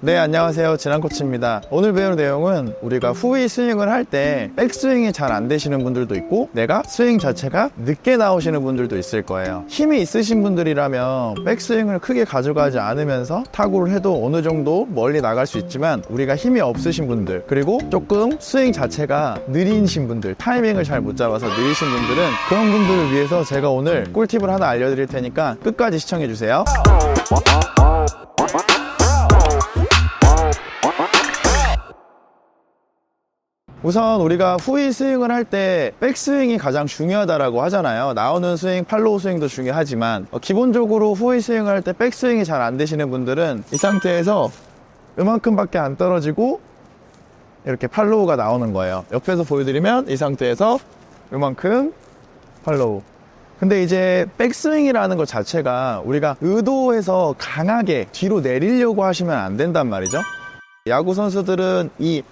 네, 안녕하세요. 진한코치입니다. 오늘 배울 내용은 우리가 후위 스윙을 할 때 백스윙이 잘 안 되시는 분들도 있고 내가 스윙 자체가 늦게 나오시는 분들도 있을 거예요. 힘이 있으신 분들이라면 백스윙을 크게 가져가지 않으면서 타구를 해도 어느 정도 멀리 나갈 수 있지만 우리가 힘이 없으신 분들, 그리고 조금 스윙 자체가 느리신 분들, 타이밍을 잘 못 잡아서 느리신 분들은 그런 분들을 위해서 제가 오늘 꿀팁을 하나 알려드릴 테니까 끝까지 시청해주세요. 우선 우리가 후위 스윙을 할 때 백스윙이 가장 중요하다고 하잖아요. 나오는 스윙, 팔로우 스윙도 중요하지만 기본적으로 후위 스윙을 할 때 백스윙이 잘 안 되시는 분들은 이 상태에서 이만큼밖에 안 떨어지고 이렇게 팔로우가 나오는 거예요. 옆에서 보여드리면 이 상태에서 이만큼 팔로우. 근데 이제 백스윙이라는 것 자체가 우리가 의도해서 강하게 뒤로 내리려고 하시면 안 된단 말이죠. 야구 선수들은 이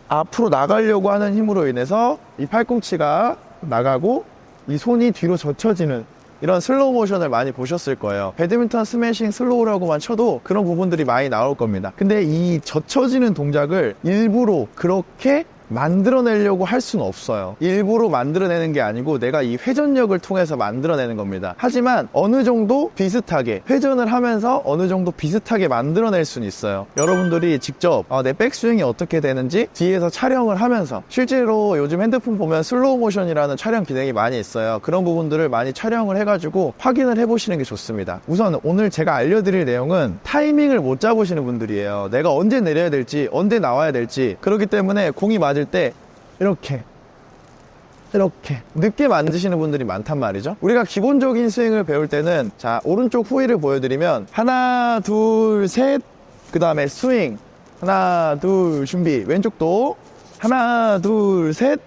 앞으로 나가려고 하는 힘으로 인해서 이 팔꿈치가 나가고 이 손이 뒤로 젖혀지는 이런 슬로우 모션을 많이 보셨을 거예요. 배드민턴 스매싱 슬로우라고만 쳐도 그런 부분들이 많이 나올 겁니다. 근데 이 젖혀지는 동작을 일부러 그렇게 만들어내려고 할 수는 없어요. 일부러 만들어내는 게 아니고 내가 이 회전력을 통해서 만들어내는 겁니다. 하지만 어느 정도 비슷하게 회전을 하면서 어느 정도 비슷하게 만들어낼 수는 있어요. 여러분들이 직접 내 백스윙이 어떻게 되는지 뒤에서 촬영을 하면서, 실제로 요즘 핸드폰 보면 슬로우 모션이라는 촬영 기능이 많이 있어요. 그런 부분들을 많이 촬영을 해가지고 확인을 해보시는 게 좋습니다. 우선 오늘 제가 알려드릴 내용은 타이밍을 못 잡으시는 분들이에요. 내가 언제 내려야 될지, 언제 나와야 될지. 그렇기 때문에 공이 맞을 때 이렇게 늦게 만드시는 분들이 많단 말이죠. 우리가 기본적인 스윙을 배울 때는, 자, 오른쪽 후위를 보여드리면 하나 둘 셋, 그 다음에 스윙, 하나 둘 준비, 왼쪽도 하나 둘 셋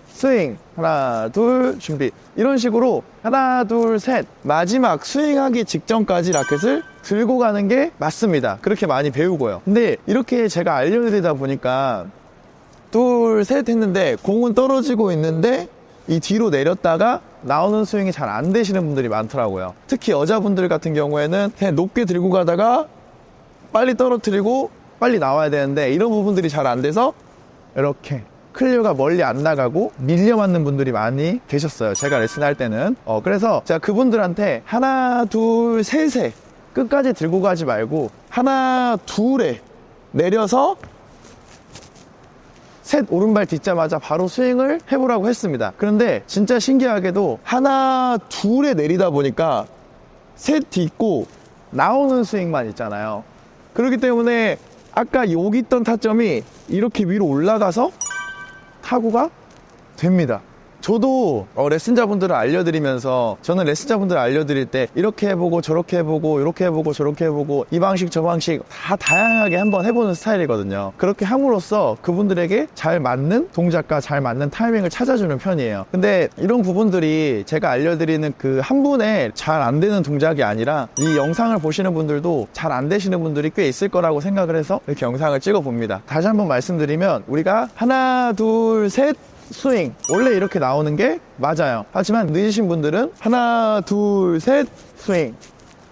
스윙, 하나 둘 준비, 이런 식으로 하나 둘 셋 마지막 스윙하기 직전까지 라켓을 들고 가는 게 맞습니다. 그렇게 많이 배우고요. 근데 이렇게 제가 알려드리다 보니까 둘, 셋 했는데 공은 떨어지고 있는데 이 뒤로 내렸다가 나오는 스윙이 잘 안 되시는 분들이 많더라고요. 특히 여자분들 같은 경우에는 그냥 높게 들고 가다가 빨리 떨어뜨리고 빨리 나와야 되는데 이런 부분들이 잘 안 돼서 이렇게 클리어가 멀리 안 나가고 밀려 맞는 분들이 많이 계셨어요. 제가 레슨할 때는. 그래서 제가 그분들한테 하나, 둘, 셋에 끝까지 들고 가지 말고 하나, 둘에 내려서 셋 오른발 딛자마자 바로 스윙을 해보라고 했습니다. 그런데 진짜 신기하게도 하나 둘에 내리다 보니까 셋 딛고 나오는 스윙만 있잖아요. 그렇기 때문에 아까 여기 있던 타점이 이렇게 위로 올라가서 타구가 됩니다. 저도 레슨자분들을 알려드리면서, 저는 레슨자분들을 알려드릴 때 이렇게 해보고 저렇게 해보고 이렇게 해보고 저렇게 해보고 이 방식 저 방식 다 다양하게 한번 해보는 스타일이거든요. 그렇게 함으로써 그분들에게 잘 맞는 동작과 잘 맞는 타이밍을 찾아주는 편이에요. 근데 이런 부분들이 제가 알려드리는 그 한 분의 잘 안 되는 동작이 아니라 이 영상을 보시는 분들도 잘 안 되시는 분들이 꽤 있을 거라고 생각을 해서 이렇게 영상을 찍어 봅니다. 다시 한번 말씀드리면, 우리가 하나 둘 셋 스윙, 원래 이렇게 나오는 게 맞아요. 하지만 늦으신 분들은 하나 둘 셋 스윙,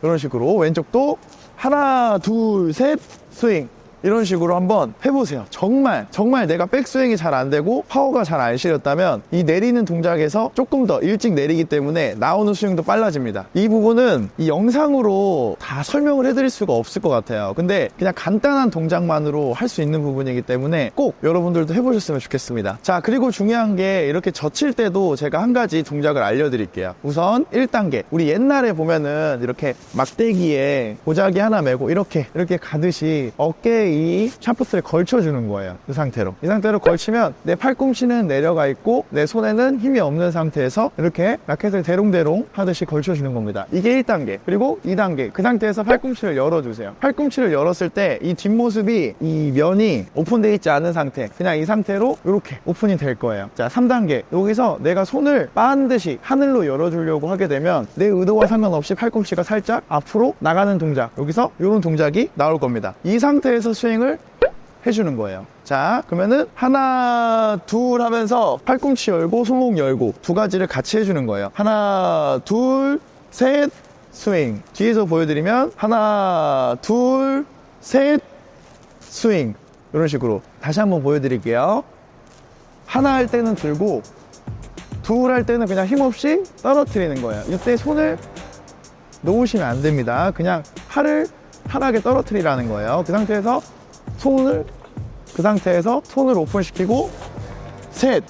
이런 식으로 왼쪽도 하나 둘 셋 스윙, 이런 식으로 한번 해보세요. 정말 내가 백스윙이 잘 안 되고 파워가 잘 안 실렸다면 이 내리는 동작에서 조금 더 일찍 내리기 때문에 나오는 스윙도 빨라집니다. 이 부분은 이 영상으로 다 설명을 해드릴 수가 없을 것 같아요. 근데 그냥 간단한 동작만으로 할 수 있는 부분이기 때문에 꼭 여러분들도 해보셨으면 좋겠습니다. 자, 그리고 중요한 게, 이렇게 젖힐 때도 제가 한 가지 동작을 알려드릴게요. 우선 1단계, 우리 옛날에 보면은 이렇게 막대기에 보자기 하나 메고 이렇게 가듯이 어깨에 이 샤프트를 걸쳐주는 거예요. 이 상태로 걸치면 내 팔꿈치는 내려가 있고 내 손에는 힘이 없는 상태에서 이렇게 라켓을 대롱대롱 하듯이 걸쳐주는 겁니다. 이게 1단계. 그리고 2단계, 그 상태에서 팔꿈치를 열어주세요. 팔꿈치를 열었을 때 이 뒷모습이, 이 면이 오픈되어 있지 않은 상태, 그냥 이 상태로 이렇게 오픈이 될 거예요. 자, 3단계, 여기서 내가 손을 반드시 하늘로 열어주려고 하게 되면 내 의도와 상관없이 팔꿈치가 살짝 앞으로 나가는 동작, 여기서 이런 동작이 나올 겁니다. 이 상태에서 스윙을 해주는 거예요. 자, 그러면은 하나 둘 하면서 팔꿈치 열고 손목 열고 두 가지를 같이 해주는 거예요. 하나 둘 셋 스윙. 뒤에서 보여드리면 하나 둘 셋 스윙. 이런 식으로 다시 한번 보여드릴게요. 하나 할 때는 들고 둘 할 때는 그냥 힘없이 떨어뜨리는 거예요. 이때 손을 놓으시면 안 됩니다. 그냥 팔을 편하게 떨어뜨리라는 거예요. 그 상태에서 손을 오픈시키고 셋.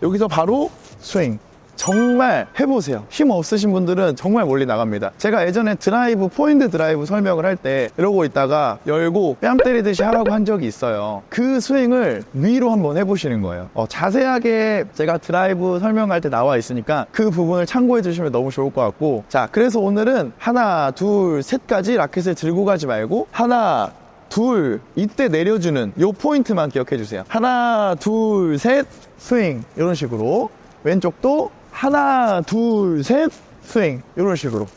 여기서 바로 스윙. 정말 해보세요. 힘 없으신 분들은 정말 멀리 나갑니다. 제가 예전에 드라이브, 포핸드 드라이브 설명을 할 때 이러고 있다가 열고 뺨 때리듯이 하라고 한 적이 있어요. 그 스윙을 위로 한번 해보시는 거예요. 자세하게 제가 드라이브 설명할 때 나와 있으니까 그 부분을 참고해 주시면 너무 좋을 것 같고, 자, 그래서 오늘은 하나, 둘, 셋까지 라켓을 들고 가지 말고 하나, 둘, 이때 내려주는 요 포인트만 기억해 주세요. 하나, 둘, 셋, 스윙. 이런 식으로. 왼쪽도 하나, 둘, 셋, 스윙. 이런 식으로.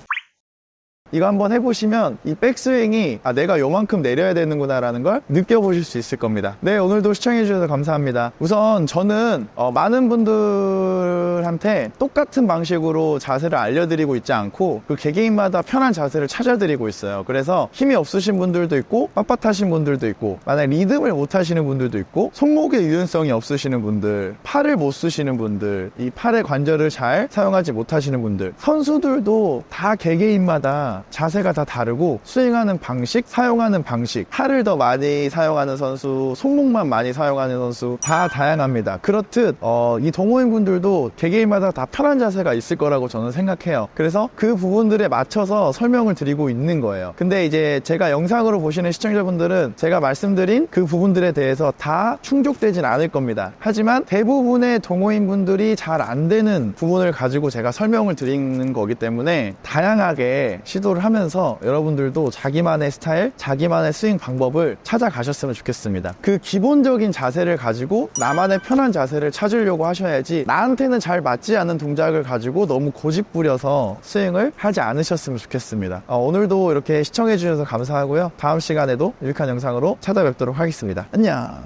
이거 한번 해보시면 이 백스윙이 내가 요만큼 내려야 되는구나 라는 걸 느껴보실 수 있을 겁니다. 네, 오늘도 시청해주셔서 감사합니다. 우선 저는 많은 분들한테 똑같은 방식으로 자세를 알려드리고 있지 않고 그 개개인마다 편한 자세를 찾아드리고 있어요. 그래서 힘이 없으신 분들도 있고 빳빳하신 분들도 있고, 만약 리듬을 못 하시는 분들도 있고, 손목의 유연성이 없으시는 분들, 팔을 못 쓰시는 분들, 이 팔의 관절을 잘 사용하지 못하시는 분들, 선수들도 다 개개인마다 자세가 다 다르고 스윙하는 방식, 사용하는 방식, 팔을 더 많이 사용하는 선수, 손목만 많이 사용하는 선수 다 다양합니다. 그렇듯 이 동호인분들도 개개인마다 다 편한 자세가 있을 거라고 저는 생각해요. 그래서 그 부분들에 맞춰서 설명을 드리고 있는 거예요. 근데 이제 제가 영상으로 보시는 시청자분들은 제가 말씀드린 그 부분들에 대해서 다 충족되진 않을 겁니다. 하지만 대부분의 동호인분들이 잘 안 되는 부분을 가지고 제가 설명을 드리는 거기 때문에 다양하게 시도를 하면서 여러분들도 자기만의 스타일, 자기만의 스윙 방법을 찾아가셨으면 좋겠습니다. 그 기본적인 자세를 가지고 나만의 편한 자세를 찾으려고 하셔야지, 나한테는 잘 맞지 않는 동작을 가지고 너무 고집부려서 스윙을 하지 않으셨으면 좋겠습니다. 오늘도 이렇게 시청해 주셔서 감사하고요. 다음 시간에도 유익한 영상으로 찾아뵙도록 하겠습니다. 안녕.